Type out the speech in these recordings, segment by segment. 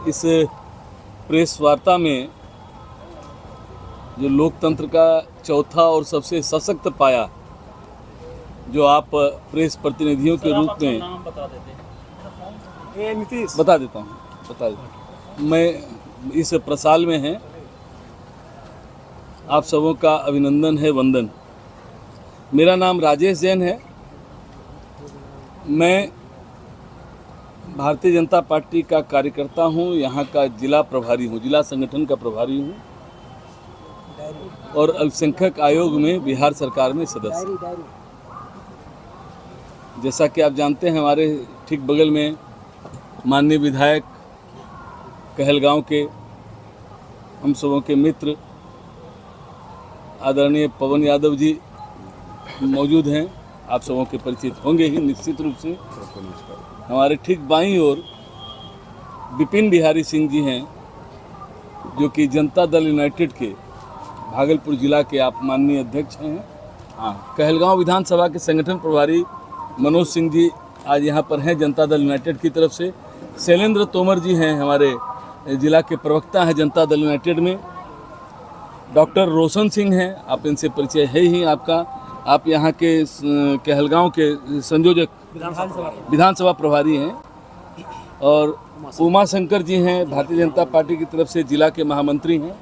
इस प्रेस वार्ता में जो लोकतंत्र का चौथा और सबसे सशक्त पाया जो आप प्रेस प्रतिनिधियों के रूप में बता देता हूँ मैं इस प्रसाल में है। आप सबों का अभिनंदन है, वंदन। मेरा नाम राजेश जैन है। मैं भारतीय जनता पार्टी का कार्यकर्ता हूँ, यहाँ का जिला प्रभारी हूँ, जिला संगठन का प्रभारी हूँ और अल्पसंख्यक आयोग में बिहार सरकार में सदस्य। जैसा कि आप जानते हैं, हमारे ठीक बगल में माननीय विधायक कहलगांव के हम सबों के मित्र आदरणीय पवन यादव जी मौजूद हैं। आप सबों के परिचित होंगे ही निश्चित रूप से। हमारे ठीक बाईं ओर विपिन बिहारी सिंह जी हैं, जो कि जनता दल यूनाइटेड के भागलपुर जिला के आप माननीय अध्यक्ष हैं। कहलगांव विधानसभा के संगठन प्रभारी मनोज सिंह जी आज यहाँ पर हैं जनता दल यूनाइटेड की तरफ से। शैलेंद्र तोमर जी हैं, हमारे जिला के प्रवक्ता हैं जनता दल यूनाइटेड में। डॉक्टर रोशन सिंह हैं, आप इनसे परिचय है ही आपका। आप यहाँ के कहलगांव के संयोजक विधानसभा प्रभारी हैं। और उमा शंकर जी हैं, भारतीय जनता पार्टी की तरफ से जिला के महामंत्री हैं।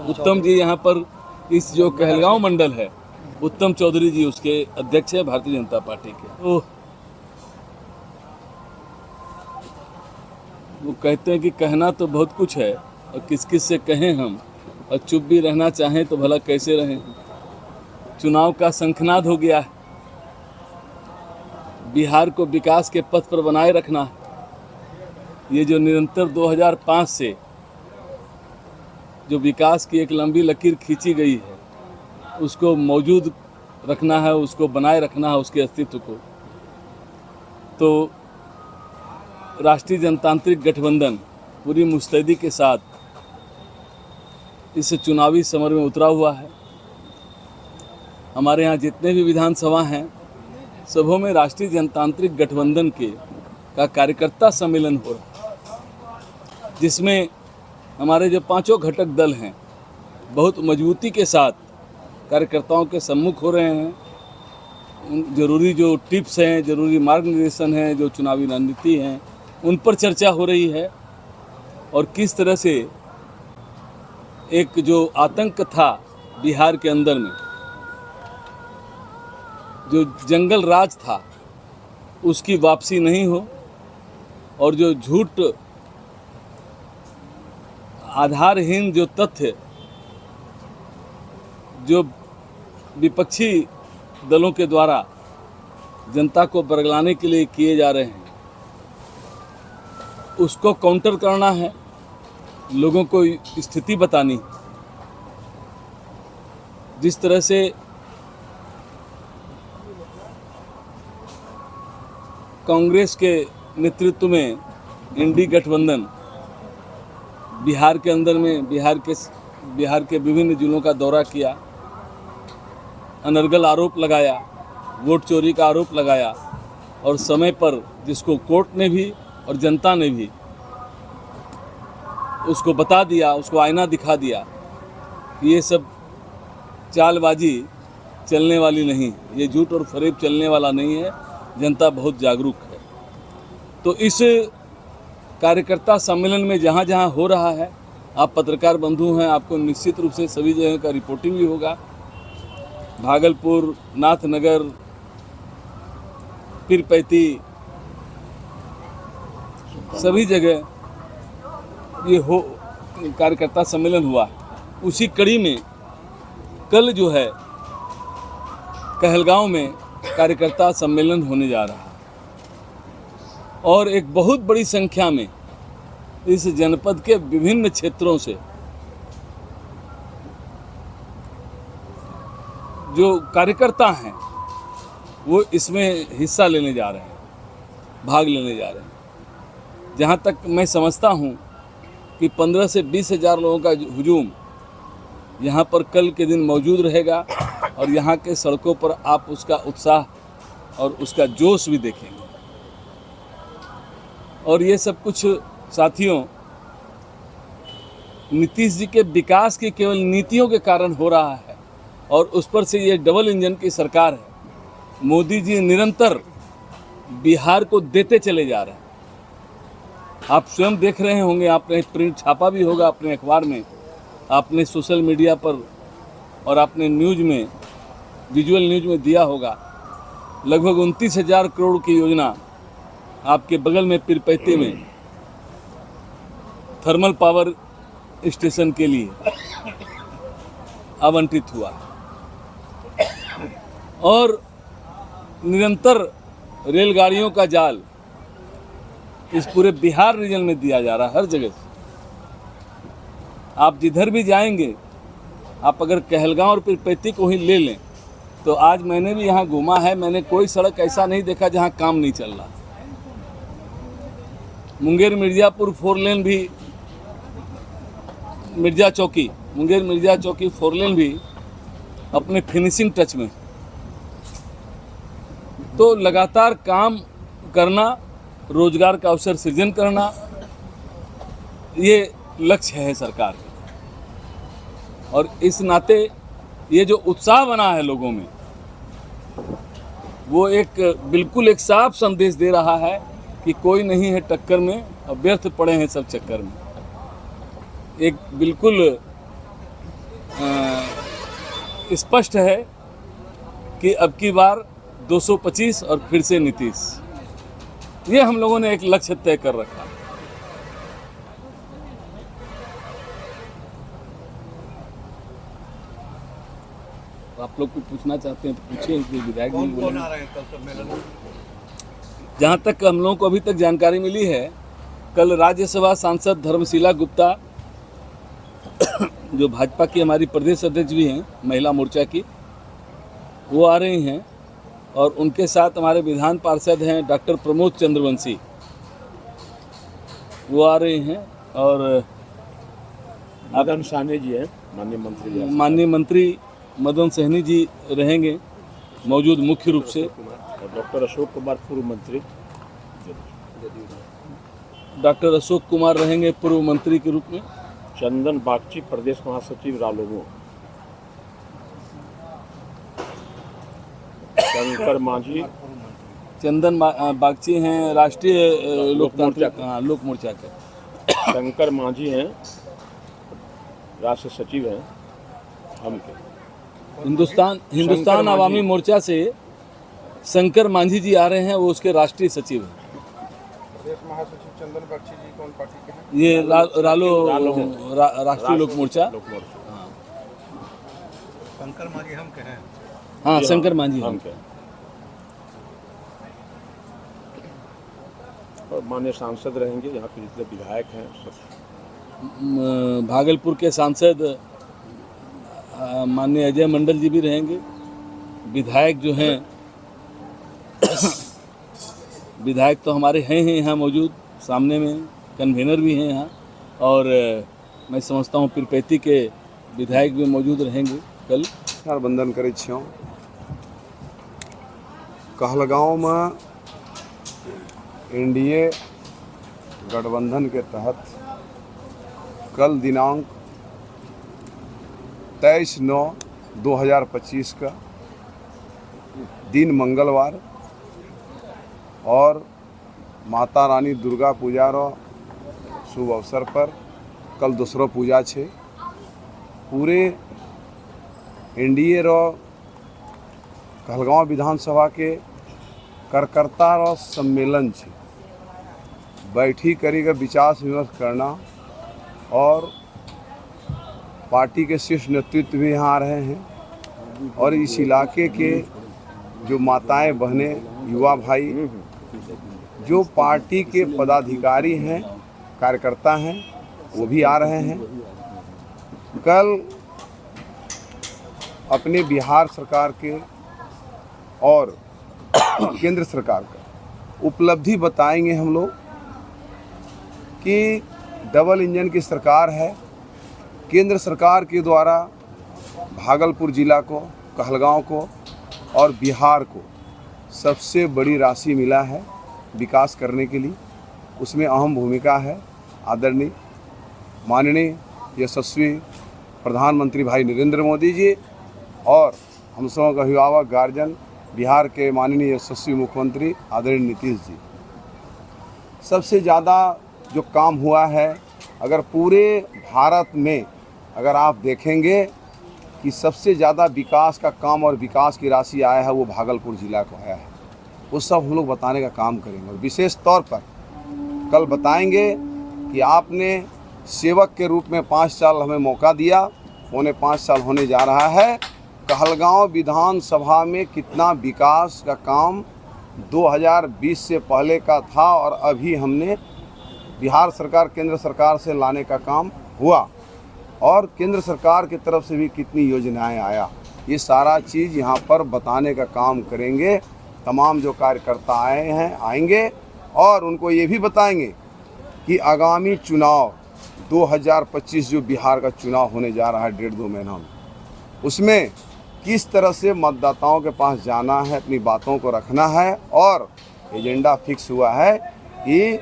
उत्तम जी यहाँ पर इस जो कहलगांव मंडल है, उत्तम चौधरी जी उसके अध्यक्ष हैं भारतीय जनता पार्टी के। तो वो कहते हैं कि कहना तो बहुत कुछ है और किस किस से कहें हम, और चुप भी रहना चाहें तो भला कैसे रहें। चुनाव का शंखनाद हो गया है। बिहार को विकास के पथ पर बनाए रखना, ये जो निरंतर 2005 से जो विकास की एक लंबी लकीर खींची गई है, उसको मौजूद रखना है, उसको बनाए रखना है, उसके अस्तित्व को। तो राष्ट्रीय जनतांत्रिक गठबंधन पूरी मुस्तैदी के साथ इस चुनावी समर में उतरा हुआ है। हमारे यहाँ जितने भी विधानसभा हैं, सबों में राष्ट्रीय जनतांत्रिक गठबंधन का कार्यकर्ता सम्मेलन हो रहा है, जिसमें हमारे जो पांचों घटक दल हैं बहुत मजबूती के साथ कार्यकर्ताओं के सम्मुख हो रहे हैं। जरूरी जो टिप्स हैं, जरूरी मार्गनिर्देशन हैं, जो चुनावी रणनीति हैं, उन पर चर्चा हो रही है। और किस तरह से एक जो आतंक था बिहार के अंदर में, जो जंगल राज था, उसकी वापसी नहीं हो, और जो झूठ आधारहीन जो तथ्य जो विपक्षी दलों के द्वारा जनता को बरगलाने के लिए किए जा रहे हैं, उसको काउंटर करना है, लोगों को स्थिति बतानी। जिस तरह से कांग्रेस के नेतृत्व में इंडी गठबंधन बिहार के अंदर में बिहार के विभिन्न जिलों का दौरा किया, अनर्गल आरोप लगाया, वोट चोरी का आरोप लगाया, और समय पर जिसको कोर्ट ने भी और जनता ने भी उसको बता दिया, उसको आईना दिखा दिया, ये सब चालबाजी चलने वाली नहीं, ये झूठ और फरेब चलने वाला नहीं है। जनता बहुत जागरूक है। तो इस कार्यकर्ता सम्मेलन में जहाँ जहाँ हो रहा है, आप पत्रकार बंधु हैं, आपको निश्चित रूप से सभी जगह का रिपोर्टिंग भी होगा। भागलपुर, नाथनगर, पीरपैती, सभी जगह ये कार्यकर्ता सम्मेलन हुआ। उसी कड़ी में कल जो है कहलगांव में कार्यकर्ता सम्मेलन होने जा रहा है, और एक बहुत बड़ी संख्या में इस जनपद के विभिन्न क्षेत्रों से जो कार्यकर्ता हैं वो इसमें हिस्सा लेने जा रहे हैं, भाग लेने जा रहे हैं। जहाँ तक मैं समझता हूँ कि 15 से 20 हज़ार लोगों का हुजूम यहाँ पर कल के दिन मौजूद रहेगा, और यहाँ के सड़कों पर आप उसका उत्साह और उसका जोश भी देखेंगे। और ये सब कुछ साथियों नीतीश जी के विकास की केवल नीतियों के कारण हो रहा है, और उस पर से ये डबल इंजन की सरकार है। मोदी जी निरंतर बिहार को देते चले जा रहे हैं। आप स्वयं देख रहे होंगे, आपने प्रिंट छापा भी होगा अपने अखबार में, आपने सोशल मीडिया पर और आपने न्यूज़ में, विजुअल न्यूज़ में दिया होगा। लगभग 29,000 करोड़ की योजना आपके बगल में पीरपैंती में थर्मल पावर स्टेशन के लिए आवंटित हुआ, और निरंतर रेलगाड़ियों का जाल इस पूरे बिहार रीजन में दिया जा रहा है, हर जगह से। आप जिधर भी जाएंगे, आप अगर कहलगांव और पीरपैंती को ही ले लें, तो आज मैंने भी यहाँ घूमा है, मैंने कोई सड़क ऐसा नहीं देखा जहाँ काम नहीं चल रहा। मुंगेर मिर्ज़ापुर 4 लेन भी, मुंगेर मिर्जा चौकी 4 लेन भी अपने फिनिशिंग टच में। तो लगातार काम करना, रोजगार का अवसर सृजन करना, ये लक्ष्य है सरकार का। और इस नाते ये जो उत्साह बना है लोगों में, वो बिल्कुल एक साफ संदेश दे रहा है कि कोई नहीं है टक्कर में और व्यर्थ पड़े हैं सब चक्कर में। एक बिल्कुल स्पष्ट है कि अब की बार 225 और फिर से नीतीश, ये हम लोगों ने एक लक्ष्य तय कर रखा। आप लोग कुछ पूछना चाहते हैं तो पूछिए। विधायक जी बोले। जहाँ तक हम लोगों को अभी तक जानकारी मिली है, कल राज्यसभा सांसद धर्मशीला गुप्ता, जो भाजपा की हमारी प्रदेश अध्यक्ष भी हैं महिला मोर्चा की, वो आ रही हैं, और उनके साथ हमारे विधान पार्षद हैं डॉक्टर प्रमोद चंद्रवंशी, वो आ रहे हैं। और मदन सहनी जी हैं, माननीय मंत्री मदन सहनी जी रहेंगे मौजूद मुख्य रूप से, और डॉक्टर अशोक कुमार पूर्व मंत्री, डॉक्टर अशोक कुमार रहेंगे पूर्व मंत्री के रूप में, चंदन बागची प्रदेश महासचिव रालोगो, शंकर मांझी, चंदन बागची हैं राष्ट्रीय लोकतांत्रिक लोक मोर्चा के, शंकर मांझी हैं राष्ट्रीय सचिव हैं हम के, हिंदुस्तान आवामी मोर्चा से शंकर मांझी जी आ रहे हैं, वो उसके राष्ट्रीय सचिव हैं। प्रदेश महासचिव चंदन बख्शी जी कौन पार्टी के हैं? ये राष्ट्रीय लोक मोर्चा। शंकर मांझी हम के हैं। हाँ, शंकर मांझी हम के। और माननीय सांसद रहेंगे, यहाँ के जितने विधायक हैं सब। भागलपुर के सांसद माननीय अजय मंडल जी भी रहेंगे। विधायक जो हैं विधायक तो हमारे हैं यहाँ मौजूद, सामने में कन्वेनर भी हैं यहाँ, और मैं समझता हूँ पीरपैंती के विधायक भी मौजूद रहेंगे कल। वंदन करै छियौ। कहलगांव में एनडीए गठबंधन के तहत कल दिनांक 23/9/2025 का दिन मंगलवार और माता रानी दुर्गा पूजा रो शुभ अवसर पर कल दूसरो पूजा छे। पूरे एनडीए रो कहलगांव विधानसभा के कार्यकर्ता रो सम्मेलन छे। बैठी करी के विचार विमर्श करना, और पार्टी के शीर्ष नेतृत्व भी यहाँ आ रहे हैं, और इस इलाके के जो माताएं बहनें युवा भाई जो पार्टी के पदाधिकारी हैं कार्यकर्ता हैं वो भी आ रहे हैं। कल अपने बिहार सरकार के और केंद्र सरकार का उपलब्धि बताएंगे हम लोग कि डबल इंजन की सरकार है। केंद्र सरकार के द्वारा भागलपुर जिला को, कहलगांव को और बिहार को सबसे बड़ी राशि मिला है विकास करने के लिए। उसमें अहम भूमिका है आदरणीय माननीय यशस्वी प्रधानमंत्री भाई नरेंद्र मोदी जी और हम सबों का अभिभावक गार्जियन बिहार के माननीय यशस्वी मुख्यमंत्री आदरणीय नीतीश जी। सबसे ज़्यादा जो काम हुआ है, अगर पूरे भारत में अगर आप देखेंगे कि सबसे ज़्यादा विकास का काम और विकास की राशि आया है वो भागलपुर ज़िला को आया है। वो सब हम लोग बताने का काम करेंगे और विशेष तौर पर कल बताएंगे कि आपने सेवक के रूप में 5 साल हमें मौका दिया, पौने 5 साल होने जा रहा है। कहलगांव विधानसभा में कितना विकास का काम 2020 से पहले का था और अभी हमने बिहार सरकार केंद्र सरकार से लाने का काम हुआ और केंद्र सरकार की तरफ से भी कितनी योजनाएं आया, ये सारा चीज़ यहाँ पर बताने का काम करेंगे। तमाम जो कार्यकर्ता आए हैं आएंगे और उनको ये भी बताएंगे कि आगामी चुनाव 2025 जो बिहार का चुनाव होने जा रहा है 1.5-2 महीना में, उसमें किस तरह से मतदाताओं के पास जाना है, अपनी बातों को रखना है और एजेंडा फिक्स हुआ है कि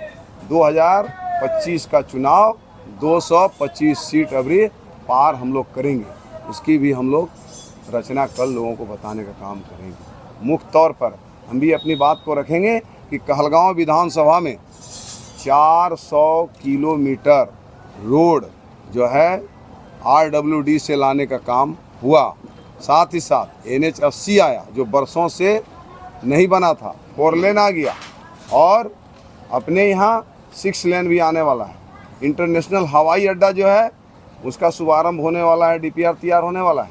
2025 का चुनाव 225 सीट अभी पार हम लोग करेंगे। उसकी भी हम लोग रचना कल लोगों को बताने का काम करेंगे। मुख्य तौर पर हम भी अपनी बात को रखेंगे कि कहलगांव विधानसभा में 400 किलोमीटर रोड जो है RWD से लाने का काम हुआ। साथ ही साथ NH80 आया जो बरसों से नहीं बना था, 4 लेन आ गया और अपने यहाँ 6 लेन भी आने वाला है। इंटरनेशनल हवाई अड्डा जो है उसका शुभारंभ होने वाला है, DPR तैयार होने वाला है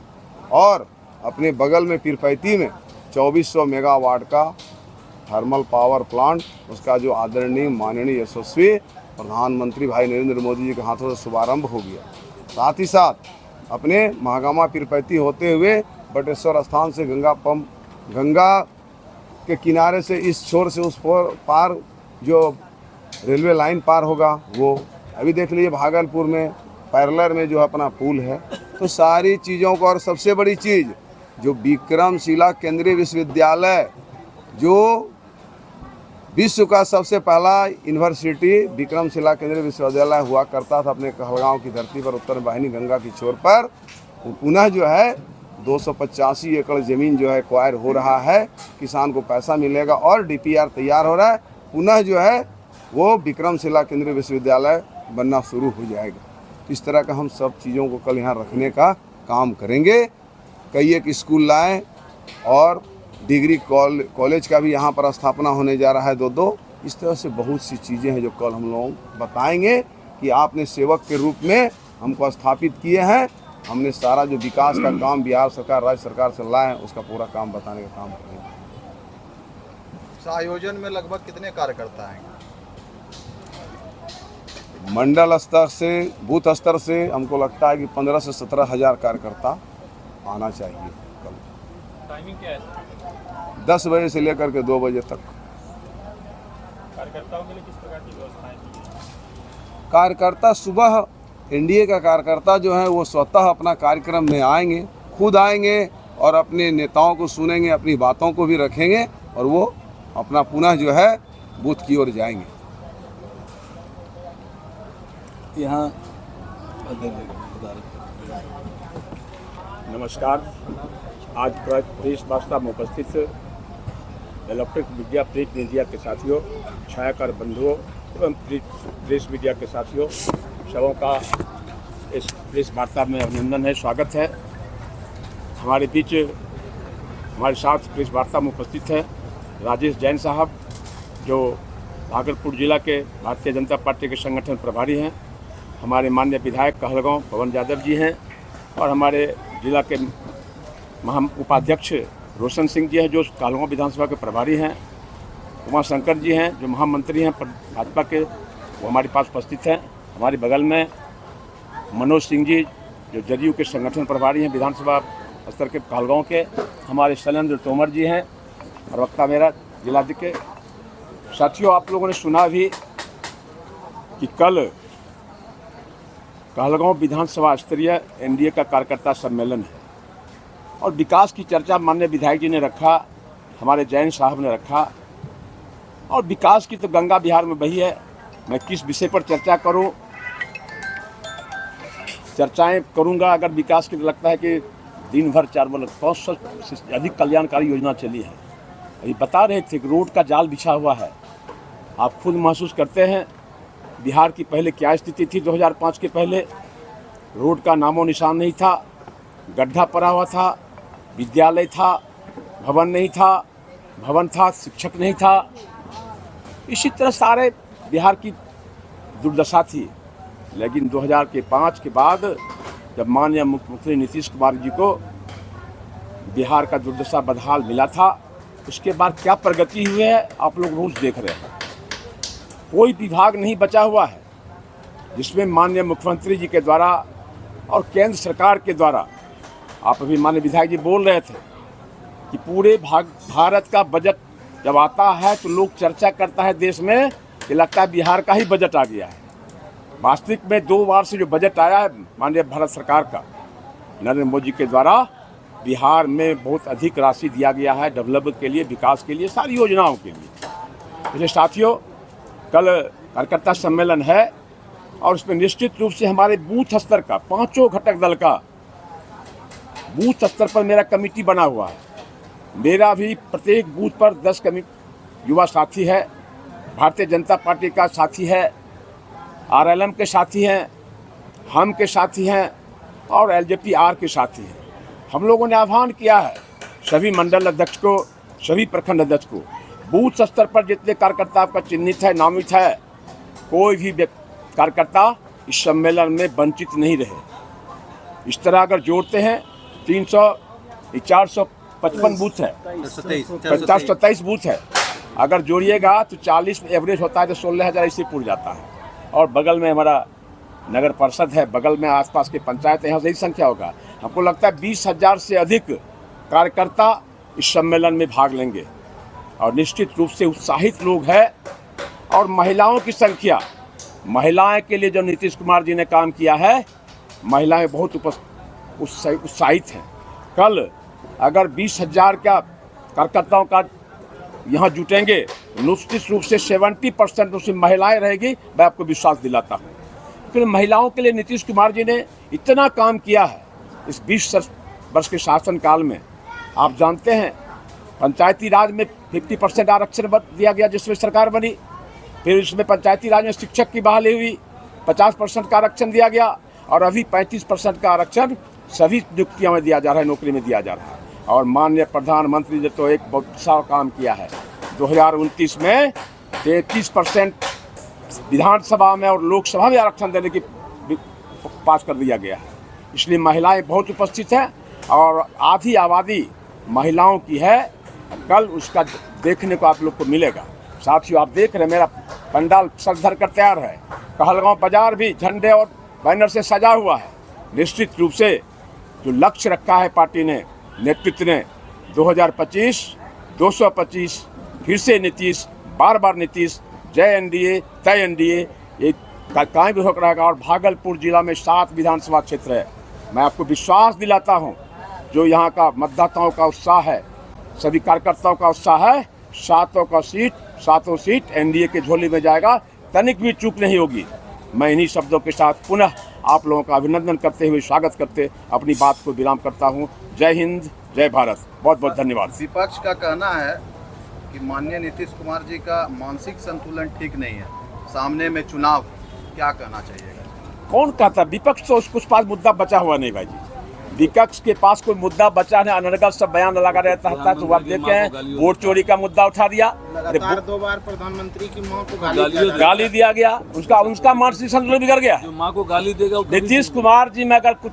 और अपने बगल में पीरपैती में 2400 मेगावाट का थर्मल पावर प्लांट, उसका जो आदरणीय माननीय यशस्वी प्रधानमंत्री भाई नरेंद्र मोदी जी के हाथों से शुभारंभ हो गया। साथ ही साथ अपने महागामा पीरपैती होते हुए बटेश्वर स्थान से गंगा के किनारे से इस छोर से उस पार जो रेलवे लाइन पार होगा वो अभी देख लीजिए। भागलपुर में पैरेलल में जो अपना पुल है, तो सारी चीज़ों को और सबसे बड़ी चीज़ जो विक्रमशिला केंद्रीय विश्वविद्यालय जो विश्व का सबसे पहला यूनिवर्सिटी विक्रमशिला केंद्रीय विश्वविद्यालय हुआ करता था अपने कहलगांव की धरती पर उत्तर वाहिनी गंगा की छोर पर, वो पुनः जो है 285 एकड़ ज़मीन जो है एक्वायर हो रहा है, किसान को पैसा मिलेगा और DPR तैयार हो रहा है। पुनः जो है वो विक्रमशिला केंद्रीय विश्वविद्यालय बनना शुरू हो जाएगा। इस तरह का हम सब चीज़ों को कल यहाँ रखने का काम करेंगे। कई एक स्कूल लाएँ और डिग्री कॉलेज का भी यहाँ पर स्थापना होने जा रहा है 2-2। इस तरह से बहुत सी चीज़ें हैं जो कल हम लोग बताएंगे कि आपने सेवक के रूप में हमको स्थापित किए हैं। हमने सारा जो विकास का काम बिहार सरकार राज्य सरकार से लाए हैं उसका पूरा काम बताने का काम करेंगे। इस आयोजन में लगभग कितने कार्यकर्ता आएंगे? मंडल स्तर से बूथ स्तर से हमको लगता है कि 15 से 17 हज़ार कार्यकर्ता आना चाहिए कल। टाइमिंग क्या है? 10 बजे से लेकर के 2 बजे तक। कार्यकर्ताओं के लिए किस प्रकार की व्यवस्थाएं की? कार्यकर्ता सुबह NDA का कार्यकर्ता जो है वो स्वतः अपना कार्यक्रम में आएंगे, खुद आएंगे और अपने नेताओं को सुनेंगे, अपनी बातों को भी रखेंगे और वो अपना पुनः जो है बूथ की ओर जाएंगे। यहाँ नमस्कार। आज प्रेस वार्ता में उपस्थित इलेक्ट्रिक मीडिया प्रिंट मीडिया के साथियों, छायाकार बंधुओं एवं प्रेस मीडिया के साथियों, सबों का इस प्रेस वार्ता में अभिनंदन है, स्वागत है। हमारे बीच हमारे साथ प्रेस वार्ता में उपस्थित है राजेश जैन साहब, जो भागलपुर जिला के भारतीय जनता पार्टी के संगठन प्रभारी हैं। हमारे माननीय विधायक कहलगांव पवन यादव जी हैं और हमारे जिला के उपाध्यक्ष रोशन सिंह जी हैं जो कहलगांव विधानसभा के प्रभारी हैं। उमा शंकर जी हैं जो महामंत्री हैं भाजपा के, वो हमारे पास उपस्थित हैं। हमारे बगल में मनोज सिंह जी जो जदयू के संगठन प्रभारी हैं विधानसभा स्तर के कहलगांव के। हमारे शैलेंद्र तोमर जी हैं प्रवक्ता मेरा जिलाध्यक्ष। साथियों, आप लोगों ने सुना भी कि कल कहलगांव विधानसभा स्तरीय NDA का कार्यकर्ता सम्मेलन है और विकास की चर्चा माननीय विधायक जी ने रखा, हमारे जैन साहब ने रखा। और विकास की तो गंगा बिहार में बही है। मैं किस विषय पर चर्चा करूं? चर्चाएं करूंगा अगर विकास के लिए लगता है कि दिन भर 500 से अधिक कल्याणकारी योजना चली है। अभी बता रहे थे कि रोड का जाल बिछा हुआ है। आप खुद महसूस करते हैं बिहार की पहले क्या स्थिति थी। 2005 के पहले रोड का नामो निशान नहीं था, गड्ढा पड़ा हुआ था, विद्यालय था, भवन नहीं था, भवन था, शिक्षक नहीं था। इसी तरह सारे बिहार की दुर्दशा थी। लेकिन 2005 के बाद जब माननीय मुख्यमंत्री नीतीश कुमार जी को बिहार का दुर्दशा बदहाल मिला था, उसके बाद क्या प्रगति हुई है आप लोग रोज देख रहे हैं। कोई विभाग नहीं बचा हुआ है जिसमें माननीय मुख्यमंत्री जी के द्वारा और केंद्र सरकार के द्वारा, आप अभी माननीय विधायक जी बोल रहे थे कि पूरे भारत का बजट जब आता है तो लोग चर्चा करता है देश में कि लगता है बिहार का ही बजट आ गया है। वास्तविक में 2 बार से जो बजट आया है माननीय भारत सरकार का नरेंद्र मोदी के द्वारा, बिहार में बहुत अधिक राशि दिया गया है डेवलपमेंट के लिए, विकास के लिए, सारी योजनाओं के लिए। मेरे साथियों, कल कार्यकर्ता सम्मेलन है और उसमें निश्चित रूप से हमारे बूथ स्तर का 5 घटक दल का बूथ स्तर पर मेरा कमेटी बना हुआ है। मेरा भी प्रत्येक बूथ पर 10 युवा साथी है, भारतीय जनता पार्टी का साथी है, आरएलएम के साथी हैं, हम के साथी हैं और एलजेपी आर के साथी हैं। हम लोगों ने आह्वान किया है सभी मंडल अध्यक्ष को, सभी प्रखंड अध्यक्ष को, बूथ स्तर पर जितने कार्यकर्ता आपका चिन्हित है, नामित है, कोई भी कार्यकर्ता इस सम्मेलन में वंचित नहीं रहे। इस तरह अगर जोड़ते हैं 455 बूथ है, 27 बूथ है, अगर जोड़िएगा तो 40 एवरेज होता है तो 16,000 इससे पूरा जाता है। और बगल में हमारा नगर परिषद है, बगल में आसपास के पंचायत, यहाँ से ही संख्या होगा। हमको लगता है 20,000 से अधिक कार्यकर्ता इस सम्मेलन में भाग लेंगे और निश्चित रूप से उत्साहित लोग हैं। और महिलाओं की संख्या, महिलाएं के लिए जो नीतीश कुमार जी ने काम किया है, महिलाएं बहुत उत्साहित हैं। कल अगर 20,000 का कार्यकर्ताओं का यहाँ जुटेंगे, निश्चित रूप से 70% उसमें महिलाएं रहेगी, मैं आपको विश्वास दिलाता हूँ। क्योंकि महिलाओं के लिए नीतीश कुमार जी ने इतना काम किया है इस 20 वर्ष के शासनकाल में। आप जानते हैं पंचायती राज में 50% आरक्षण दिया गया जिसमें सरकार बनी, फिर उसमें पंचायती राज में शिक्षक की बहाली हुई, 50% का आरक्षण दिया गया और अभी 35% का आरक्षण सभी नियुक्तियों में दिया जा रहा है, नौकरी में दिया जा रहा है। और माननीय प्रधानमंत्री ने तो एक बहुत अच्छा काम किया है। 2029 में 33% विधानसभा में और लोकसभा में आरक्षण देने की पास कर दिया गया है। इसलिए महिलाएं बहुत उपस्थित हैं और आधी आबादी महिलाओं की है। कल उसका देखने को आप लोग को मिलेगा। साथियों, आप देख रहे हैं मेरा पंडाल सज धर कर तैयार है। कहलगांव बाजार भी झंडे और बैनर से सजा हुआ है। निश्चित रूप से जो लक्ष्य रखा है पार्टी ने, नेतृत्व ने, 2025, 225, फिर से नीतीश, बार बार नीतीश, जय एनडीए, तय एनडीए, ये कायम भी होकर रहेगा। और भागलपुर जिला में 7 विधानसभा क्षेत्र है। मैं आपको विश्वास दिलाता हूँ जो यहाँ का मतदाताओं का उत्साह है, सभी कार्यकर्ताओं का उत्साह है, 7 सीट एनडीए के झोली में जाएगा, तनिक भी चूक नहीं होगी। मैं इन्हीं शब्दों के साथ पुनः आप लोगों का अभिनंदन करते हुए, स्वागत करते अपनी बात को विराम करता हूँ। जय हिंद, जय भारत। बहुत बहुत धन्यवाद। विपक्ष का कहना है कि माननीय नीतीश कुमार जी का मानसिक संतुलन ठीक नहीं है, सामने में चुनाव, क्या कहना चाहिएगा? कौन कहता? विपक्ष तो उसके पास मुद्दा बचा हुआ नहीं भाई जी। विपक्ष के पास कोई मुद्दा बचा नहीं, अनर्गल सब बयान लगा रहता है। तो आप देखे हैं वोट चोरी का मुद्दा उठा दिया, लगातार 2 बार प्रधानमंत्री की मां को गाली दिया गया, उसका मानसिक संतुलन बिगड़ गया। जो माँ को गाली देगा नीतीश कुमार जी में अगर कुछ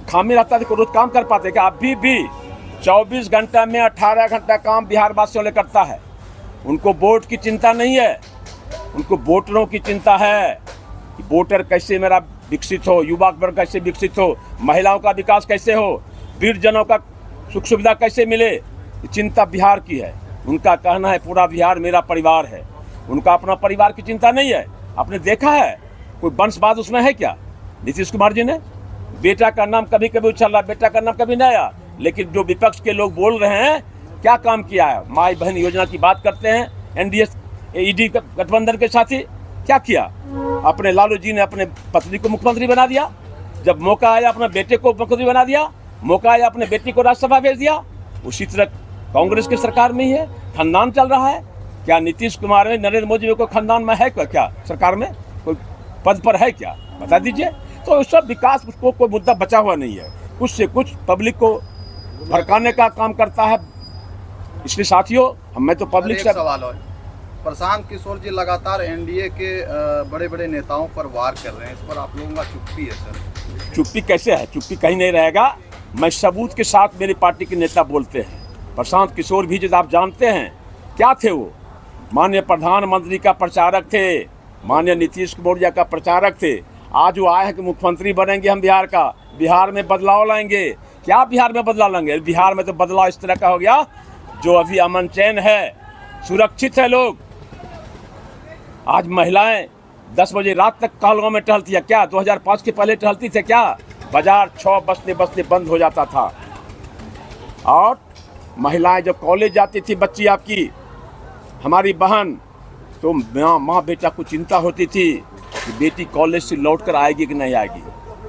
खामी रहता तो रोज काम कर पाते क्या? अभी भी 24 घंटा में 18 घंटा काम बिहार वासियों ने करता है। उनको वोट की चिंता नहीं है, उनको वोटरों की चिंता है कि वोटर कैसे मेरा विकसित हो, युवा वर्ग कैसे विकसित हो, महिलाओं का विकास कैसे हो, वृद्धजनों का सुख सुविधा कैसे मिले, ये चिंता बिहार की है। उनका कहना है पूरा बिहार मेरा परिवार है, उनका अपना परिवार की चिंता नहीं है। आपने देखा है कोई वंशवाद उसमें है क्या? नीतीश कुमार जी ने बेटा का नाम कभी कभी उछल रहा, बेटा का नाम कभी नहीं आया। लेकिन जो विपक्ष के लोग बोल रहे हैं, क्या काम किया है? माई बहन योजना की बात करते हैं, एनडीए ईडी गठबंधन के साथी क्या किया? अपने लालू जी ने अपने पत्नी को मुख्यमंत्री बना दिया, जब मौका आया अपना बेटे को मुख्यमंत्री बना दिया, मौका आया अपने बेटी को राज्यसभा भेज दिया। उसी तरह कांग्रेस की सरकार में ही है, खानदान चल रहा है। क्या नीतीश कुमार में, नरेंद्र मोदी में कोई खानदान में है क्या? सरकार में कोई पद पर है क्या? बता दीजिए। तो इस सब विकास को कोई मुद्दा बचा हुआ नहीं है। कुछ से कुछ पब्लिक को भड़काने का काम करता है। इसलिए साथियों, मैं तो पब्लिक से सवाल है, प्रशांत किशोर जी लगातार एनडीए के बड़े बड़े नेताओं पर वार कर रहे हैं, इस पर आप लोगों का चुप्पी है सर? चुप्पी कैसे है? चुप्पी कहीं नहीं रहेगा। मैं सबूत के साथ मेरी पार्टी के नेता बोलते हैं। प्रशांत किशोर भी, जब आप जानते हैं क्या थे, वो माननीय प्रधानमंत्री का प्रचारक थे, माननीय नीतीश कुमार का प्रचारक थे। आज वो आए हैं कि मुख्यमंत्री बनेंगे हम बिहार का, बिहार में बदलाव लाएंगे। क्या बिहार में बदलाव लाएंगे? बिहार में तो बदलाव इस तरह का हो गया, जो अभी अमन चैन है, सुरक्षित है लोग। आज महिलाएं 10 बजे रात तक कहलगांव में टहलती है क्या? 2005 के पहले टहलती थे क्या? बाजार 6 बजते बंद हो जाता था। और महिलाएं जब कॉलेज जाती थी, बच्ची आपकी, हमारी बहन, तो माँ बेटा को चिंता होती थी कि बेटी कॉलेज से लौटकर आएगी कि नहीं आएगी।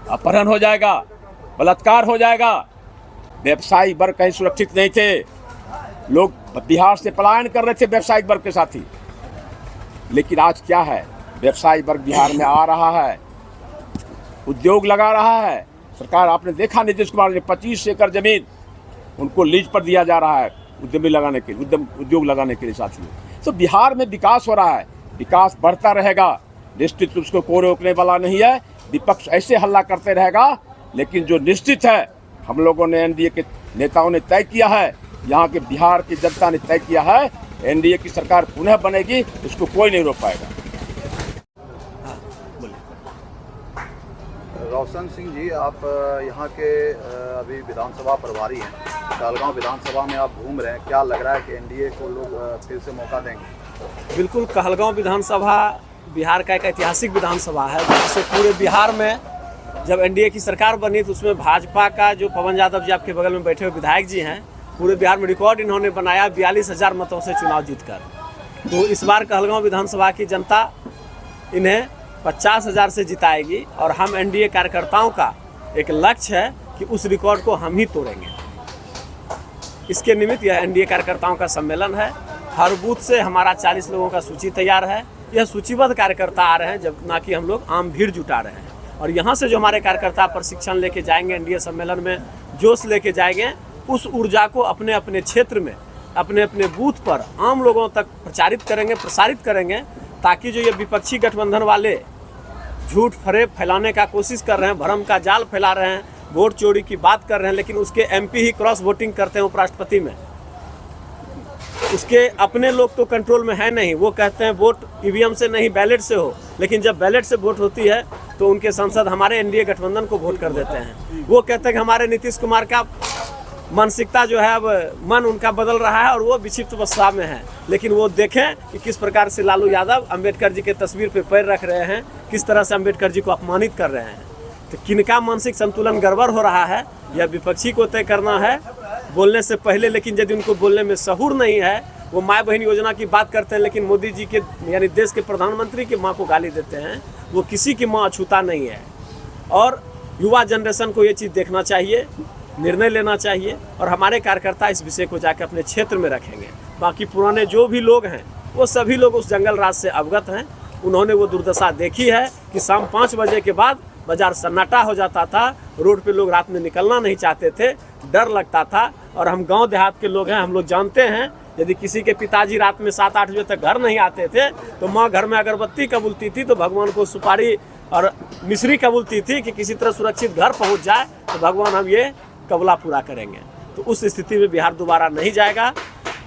अपहरण हो जाएगा, बलात्कार हो जाएगा। व्यवसायी वर्ग कहीं सुरक्षित नहीं थे। लोग बिहार से पलायन कर रहे थे व्यवसायिक वर्ग के साथी। लेकिन आज क्या है? व्यवसायी वर्ग बिहार में आ रहा है, उद्योग लगा रहा है। सरकार, आपने देखा नीतीश कुमार ने 25 एकड़ जमीन उनको लीज पर दिया जा रहा है उद्यमी लगाने के, उद्योग लगाने के लिए साथियों। तो बिहार में विकास हो रहा है, विकास बढ़ता रहेगा। निश्चित रूप से कोई रोकने वाला नहीं है। विपक्ष ऐसे हल्ला करते रहेगा, लेकिन जो निश्चित है, हम लोगों ने, एनडीए के नेताओं ने तय किया है, यहाँ के बिहार की जनता ने तय किया है, एनडीए की सरकार पुनः बनेगी, उसको कोई नहीं रोक पाएगा। रोशन सिंह जी, आप यहाँ के अभी विधानसभा प्रभारी हैं, कहलगांव विधानसभा में आप घूम रहे हैं, क्या लग रहा है कि एनडीए को लोग फिर से मौका देंगे? बिल्कुल, कहलगांव विधानसभा बिहार का एक ऐतिहासिक विधानसभा है, जिससे पूरे बिहार में जब एनडीए की सरकार बनी तो उसमें भाजपा का जो पवन यादव जी आपके बगल में बैठे हुए विधायक जी हैं, पूरे बिहार में रिकॉर्ड इन्होंने बनाया 42,000 मतों से चुनाव जीतकर। तो इस बार कहलगांव विधानसभा की जनता इन्हें 50,000 से जिताएगी और हम एनडीए कार्यकर्ताओं का एक लक्ष्य है कि उस रिकॉर्ड को हम ही तोड़ेंगे। इसके निमित्त यह एनडीए कार्यकर्ताओं का सम्मेलन है। हर बूथ से हमारा 40 लोगों का सूची तैयार है। यह सूचीबद्ध कार्यकर्ता आ रहे हैं, जब ना कि हम लोग आम भीड़ जुटा रहे हैं। और यहाँ से जो हमारे कार्यकर्ता प्रशिक्षण लेके जाएंगे, एनडीए सम्मेलन में जोश लेके जाएंगे, उस ऊर्जा को अपने अपने क्षेत्र में, अपने अपने बूथ पर आम लोगों तक प्रचारित करेंगे, प्रसारित करेंगे, ताकि जो ये विपक्षी गठबंधन वाले झूठ फरेब फैलाने का कोशिश कर रहे हैं, भ्रम का जाल फैला रहे हैं, वोट चोरी की बात कर रहे हैं, लेकिन उसके एमपी ही क्रॉस वोटिंग करते हैं उपराष्ट्रपति में। उसके अपने लोग तो कंट्रोल में है नहीं। वो कहते हैं वोट ईवीएम से नहीं बैलेट से हो, लेकिन जब बैलेट से वोट होती है तो उनके सांसद हमारे एनडीए गठबंधन को वोट कर देते हैं। वो कहते हैं कि हमारे नीतीश कुमार का मानसिकता जो है, अब मन उनका बदल रहा है और वो विक्षिप्त अवस्था में है। लेकिन वो देखें कि किस प्रकार से लालू यादव अंबेडकर जी के तस्वीर पे पैर रख रहे हैं, किस तरह से अंबेडकर जी को अपमानित कर रहे हैं। तो किनका मानसिक संतुलन गड़बड़ हो रहा है, यह विपक्षी को तय करना है बोलने से पहले। लेकिन यदि उनको बोलने में सहूर नहीं है, वो माँ बहन योजना की बात करते हैं, लेकिन मोदी जी के यानी देश के प्रधानमंत्री की माँ को गाली देते हैं। वो किसी की माँ अछूता नहीं है। और युवा जनरेशन को ये चीज़ देखना चाहिए, निर्णय लेना चाहिए, और हमारे कार्यकर्ता इस विषय को जाकर अपने क्षेत्र में रखेंगे। बाकी पुराने जो भी लोग हैं, वो सभी लोग उस जंगल राज से अवगत हैं। उन्होंने वो दुर्दशा देखी है कि शाम 5 बजे के बाद बाजार सन्नाटा हो जाता था, रोड पे लोग रात में निकलना नहीं चाहते थे, डर लगता था। और हम गांव देहात के लोग हैं, हम लोग जानते हैं, यदि किसी के पिताजी रात में 7-8 बजे तक घर नहीं आते थे तो माँ घर में अगरबत्ती कबूलती थी, तो भगवान को सुपारी और मिश्री कबूलती थी कि किसी तरह सुरक्षित घर पहुँच जाए तो भगवान हम ये कबला पूरा करेंगे। तो उस स्थिति में बिहार दोबारा नहीं जाएगा।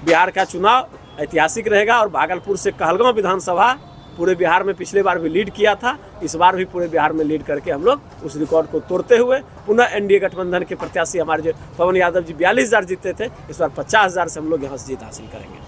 बिहार का चुनाव ऐतिहासिक रहेगा। और भागलपुर से कहलगांव विधानसभा पूरे बिहार में पिछले बार भी लीड किया था, इस बार भी पूरे बिहार में लीड करके हम लोग उस रिकॉर्ड को तोड़ते हुए पुनः एनडीए गठबंधन के प्रत्याशी हमारे जो पवन यादव जी 42,000 जीते थे, इस बार 50,000 से हम लोग यहाँ से जीत हासिल करेंगे।